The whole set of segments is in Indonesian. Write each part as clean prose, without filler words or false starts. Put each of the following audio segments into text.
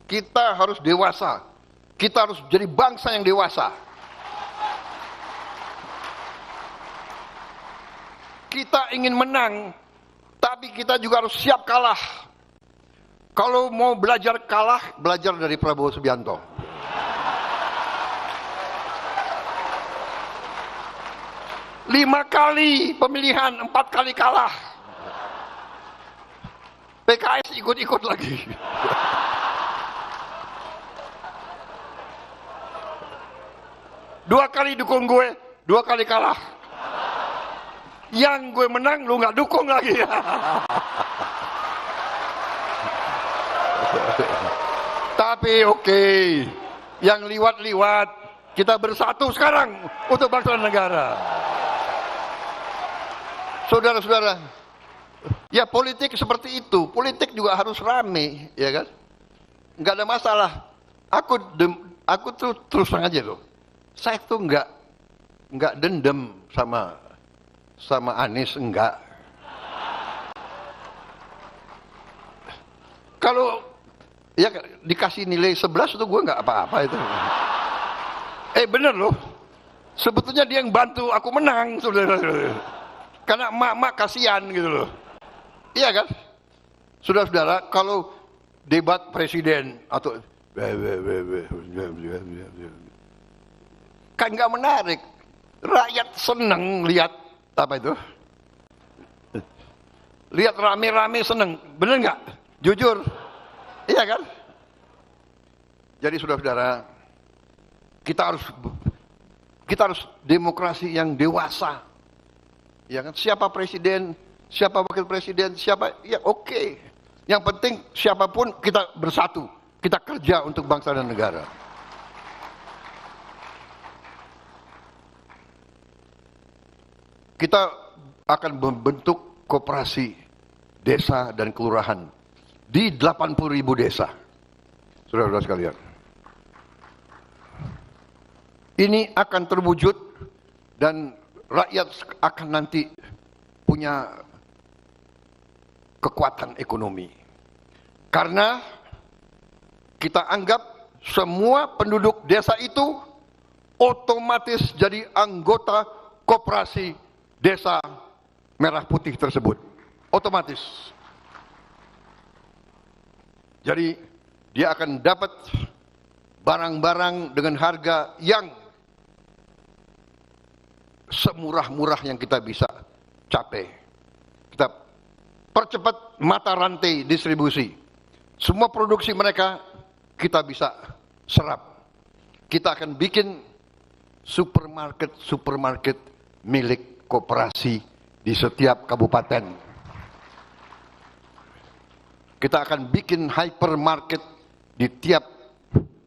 Kita harus dewasa. Kita harus jadi bangsa yang dewasa. Kita ingin menang, tapi kita juga harus siap kalah. Kalau mau belajar kalah, belajar dari Prabowo Subianto. Lima kali pemilihan, 4 kali kalah. PKS ikut-ikut lagi. Dua kali dukung gue, 2 kali kalah. Yang gue menang, lu nggak dukung lagi. Tapi oke, yang liwat-liwat, kita bersatu sekarang untuk bangsa dan negara. Saudara-saudara, ya politik seperti itu. Politik juga harus rame, ya kan? Nggak ada masalah. Aku tuh terus terang aja loh. Saya tuh nggak dendam sama Anies, enggak. Kalau ya dikasih nilai 11 itu gue nggak apa-apa itu. Bener loh. Sebetulnya dia yang bantu aku menang, saudara-saudara. Karena emak-emak kasihan gitu loh. Iya kan? Saudara-saudara, kalau debat presiden atau kan nggak menarik. Rakyat seneng lihat apa itu? Lihat rame-rame seneng, bener nggak? Jujur, iya kan? Jadi saudara-saudara, kita harus demokrasi yang dewasa. Ya kan? Siapa presiden, siapa wakil presiden, siapa, ya oke. Yang penting siapapun kita bersatu, kita kerja untuk bangsa dan negara. Kita akan membentuk koperasi desa dan kelurahan di 80.000 desa. Saudara-saudara sekalian. Ini akan terwujud dan rakyat akan nanti punya kekuatan ekonomi. Karena kita anggap semua penduduk desa itu otomatis jadi anggota koperasi desa merah putih tersebut. Otomatis. Jadi dia akan dapat barang-barang dengan harga yang semurah-murah yang kita bisa capai. Kita percepat mata rantai distribusi. Semua produksi mereka kita bisa serap. Kita akan bikin supermarket milik koperasi di setiap kabupaten. Kita akan bikin hypermarket di tiap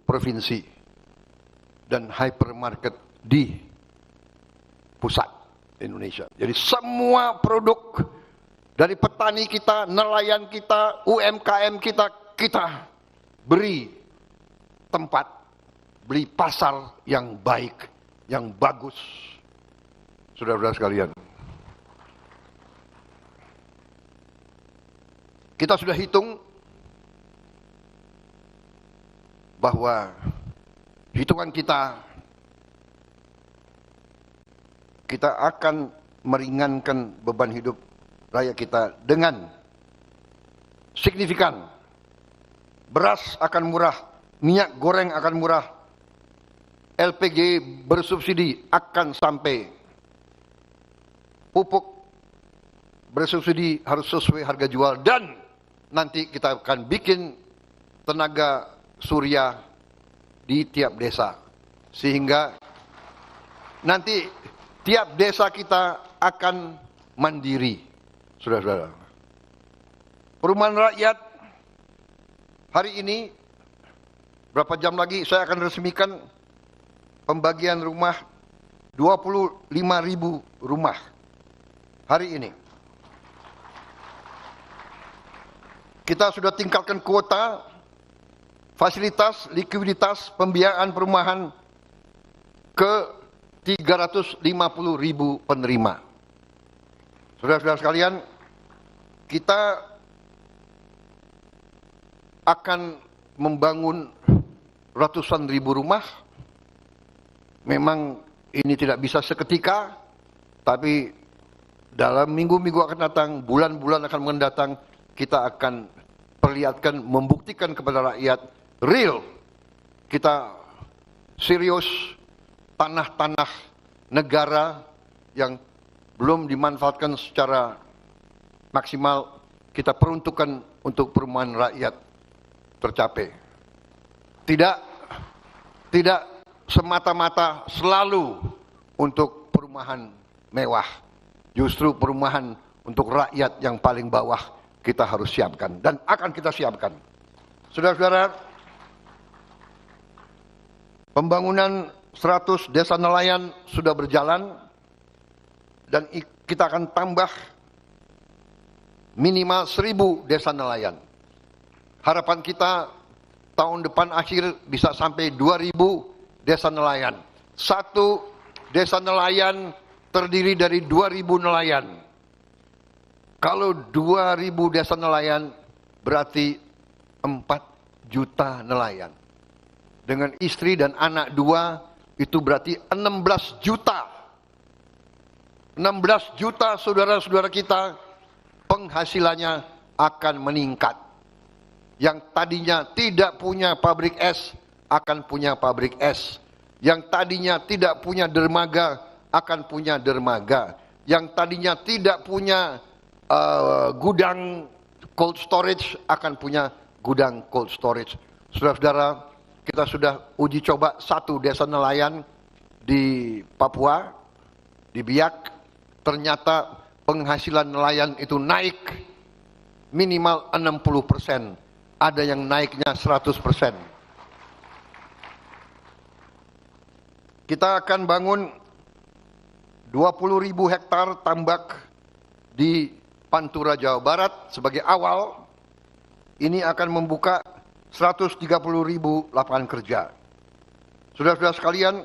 provinsi dan hypermarket di pusat Indonesia. Jadi semua produk dari petani kita, nelayan kita, UMKM kita beri tempat, beli pasar yang baik, yang bagus. Saudara-saudara sekalian, kita sudah hitung bahwa hitungan kita akan meringankan beban hidup rakyat kita dengan signifikan. Beras akan murah, minyak goreng akan murah, LPG bersubsidi akan sampai, pupuk bersubsidi harus sesuai harga jual, dan nanti kita akan bikin tenaga surya di tiap desa. Sehingga nanti tiap desa kita akan mandiri. Saudara-saudara. Perumahan rakyat hari ini, berapa jam lagi saya akan resmikan pembagian rumah 25.000 rumah. Hari ini kita sudah tingkatkan kuota, fasilitas, likuiditas, pembiayaan perumahan ke 350.000 penerima. Saudara-saudara sekalian, kita akan membangun ratusan ribu rumah. Memang ini tidak bisa seketika, tapi dalam minggu-minggu akan datang, bulan-bulan akan mendatang, kita akan perlihatkan, membuktikan kepada rakyat, real, kita serius. Tanah-tanah negara yang belum dimanfaatkan secara maksimal, kita peruntukkan untuk perumahan rakyat tercapai. Tidak semata-mata selalu untuk perumahan mewah. Justru perumahan untuk rakyat yang paling bawah kita harus siapkan dan akan kita siapkan. Saudara-saudara, pembangunan 100 desa nelayan sudah berjalan dan kita akan tambah minimal 1000 desa nelayan. Harapan kita tahun depan akhir bisa sampai 2000 desa nelayan. Satu desa nelayan terdiri dari 2000 nelayan. Kalau 2000 desa nelayan berarti 4 juta nelayan. Dengan istri dan anak 2 itu berarti 16 juta. 16 juta saudara-saudara kita penghasilannya akan meningkat. Yang tadinya tidak punya pabrik es akan punya pabrik es. Yang tadinya tidak punya dermaga akan punya dermaga. Yang tadinya tidak punya gudang cold storage akan punya gudang cold storage. Saudara-saudara, kita sudah uji coba 1 desa nelayan di Papua, di Biak. Ternyata penghasilan nelayan itu naik minimal 60%. Ada yang naiknya 100%. Kita akan bangun 20.000 hektar tambak di Pantura, Jawa Barat sebagai awal. Ini akan membuka 130.000 lapangan kerja. Saudara-saudara sekalian,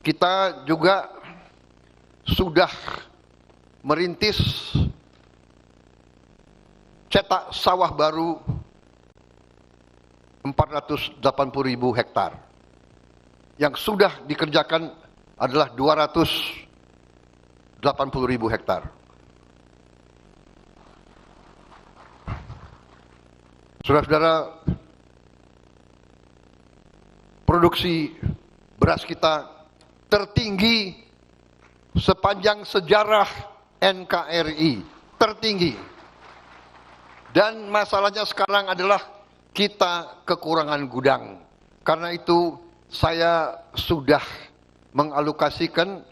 kita juga sudah merintis cetak sawah baru 480.000 hektar. Yang sudah dikerjakan adalah 280.000 hektar. Saudara-saudara, produksi beras kita tertinggi sepanjang sejarah NKRI, tertinggi. Dan masalahnya sekarang adalah kita kekurangan gudang. Karena itu saya sudah mengalokasikan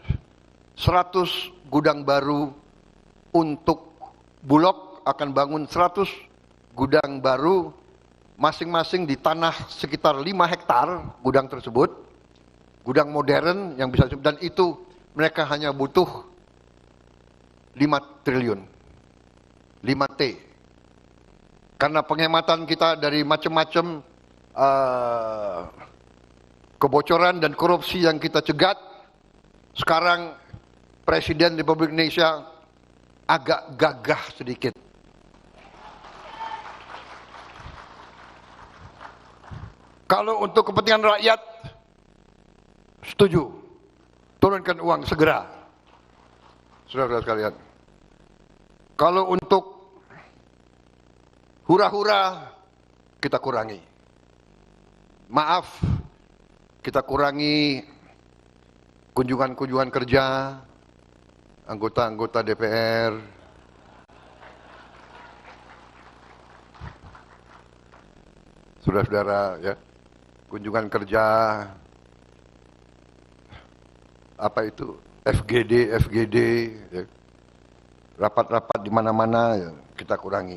100 gudang baru untuk Bulog, akan bangun 100 gudang baru masing-masing di tanah sekitar 5 hektar gudang tersebut, gudang modern yang bisa, dan itu mereka hanya butuh 5 triliun, 5T. Karena penghematan kita dari macam-macam kebocoran dan korupsi yang kita cegat, sekarang Presiden Republik Indonesia agak gagah sedikit. Kalau untuk kepentingan rakyat, setuju. Turunkan uang segera. Saudara-saudara sekalian. Kalau untuk hura-hura, kita kurangi. Maaf, kita kurangi kunjungan-kunjungan kerja, anggota-anggota DPR. Saudara-saudara, ya. Kunjungan kerja, apa itu, FGD, ya. Rapat-rapat di mana-mana, ya, kita kurangi.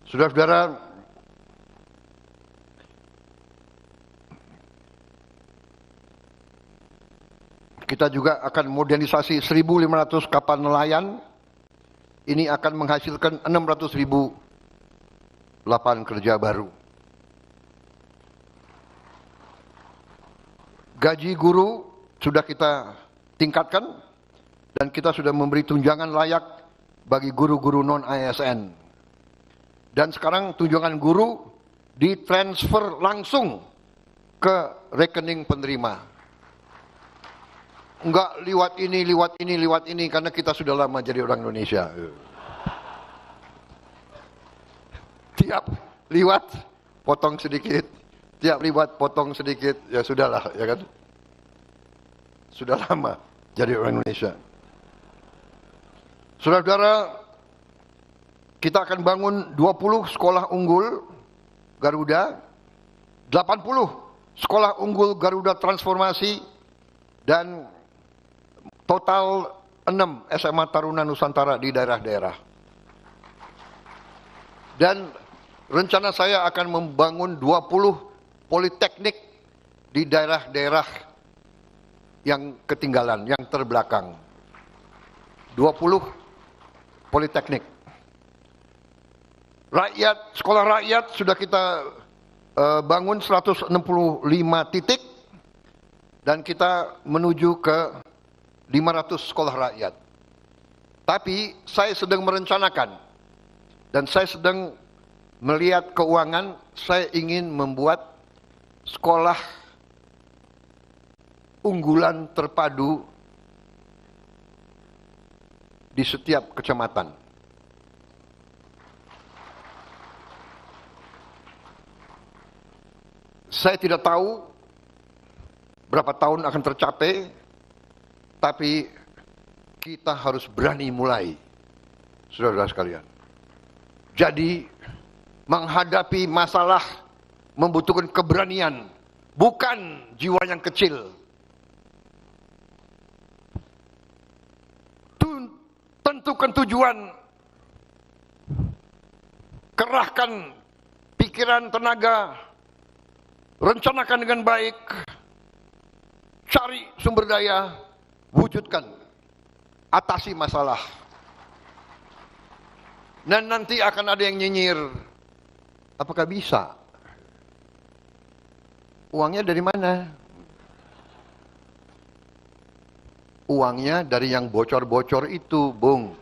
Saudara-saudara, kita juga akan modernisasi 1.500 kapal nelayan. Ini akan menghasilkan 600.000 lapangan kerja baru. Gaji guru sudah kita tingkatkan dan kita sudah memberi tunjangan layak bagi guru-guru non-ASN. Dan sekarang tunjangan guru ditransfer langsung ke rekening penerima. Enggak lewat ini, karena kita sudah lama jadi orang Indonesia. Tiap liwat potong sedikit, tiap liwat potong sedikit, ya sudahlah, ya kan? Sudah lama jadi orang Indonesia. Saudara-saudara, kita akan bangun 20 sekolah unggul Garuda, 80 sekolah unggul Garuda Transformasi, dan total 6 SMA Taruna Nusantara di daerah-daerah. Dan rencana saya akan membangun 20 politeknik di daerah-daerah yang ketinggalan, yang terbelakang. 20 politeknik. Sekolah rakyat sudah kita bangun 165 titik, dan kita menuju ke 500 sekolah rakyat. Tapi saya sedang merencanakan, dan saya sedang melihat keuangan, saya ingin membuat sekolah unggulan terpadu di setiap kecamatan. Saya tidak tahu berapa tahun akan tercapai, tapi kita harus berani mulai, saudara-saudara sekalian. Jadi, menghadapi masalah membutuhkan keberanian, bukan jiwa yang kecil. Tentukan tujuan, kerahkan pikiran, tenaga, rencanakan dengan baik, cari sumber daya, wujudkan, atasi masalah. Dan nanti akan ada yang nyinyir, apakah bisa? Uangnya dari mana? Uangnya dari yang bocor-bocor itu, Bung.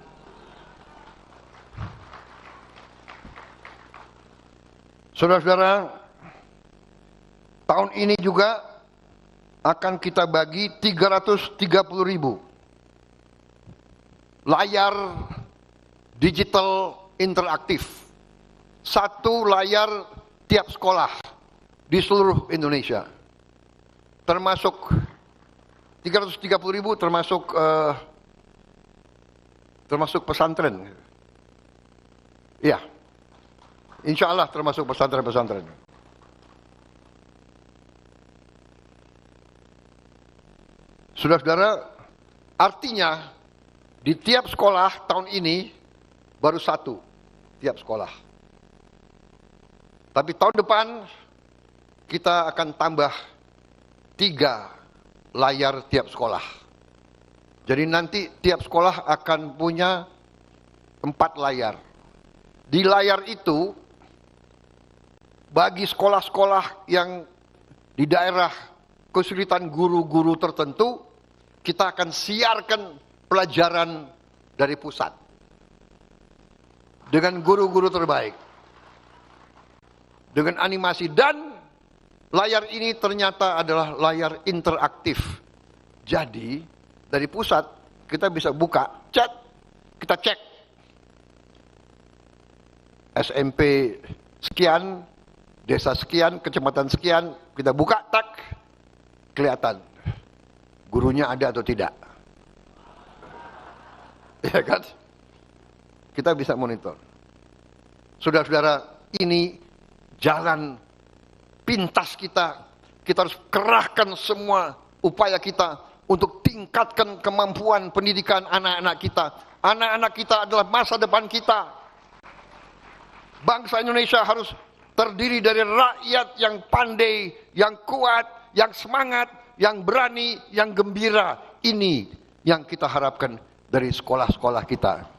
Saudara-saudara, tahun ini juga akan kita bagi 330.000 layar digital interaktif. Satu layar tiap sekolah di seluruh Indonesia. Termasuk 330.000 termasuk pesantren. Iya. Insya Allah termasuk pesantren-pesantren. Saudara-saudara, artinya di tiap sekolah tahun ini baru satu tiap sekolah. Tapi tahun depan kita akan tambah 3 layar tiap sekolah. Jadi nanti tiap sekolah akan punya 4 layar. Di layar itu, bagi sekolah-sekolah yang di daerah kesulitan guru-guru tertentu, kita akan siarkan pelajaran dari pusat dengan guru-guru terbaik, dengan animasi. Dan layar ini ternyata adalah layar interaktif. Jadi dari pusat kita bisa buka, chat, kita cek SMP sekian, desa sekian, kecamatan sekian, kita buka, tak, kelihatan gurunya ada atau tidak. Ya kan? Kita bisa monitor. Saudara-saudara, ini jalan pintas kita. Kita harus kerahkan semua upaya kita untuk tingkatkan kemampuan pendidikan anak-anak kita. Anak-anak kita adalah masa depan kita. Bangsa Indonesia harus terdiri dari rakyat yang pandai, yang kuat, yang semangat, yang berani, yang gembira. Ini yang kita harapkan dari sekolah-sekolah kita.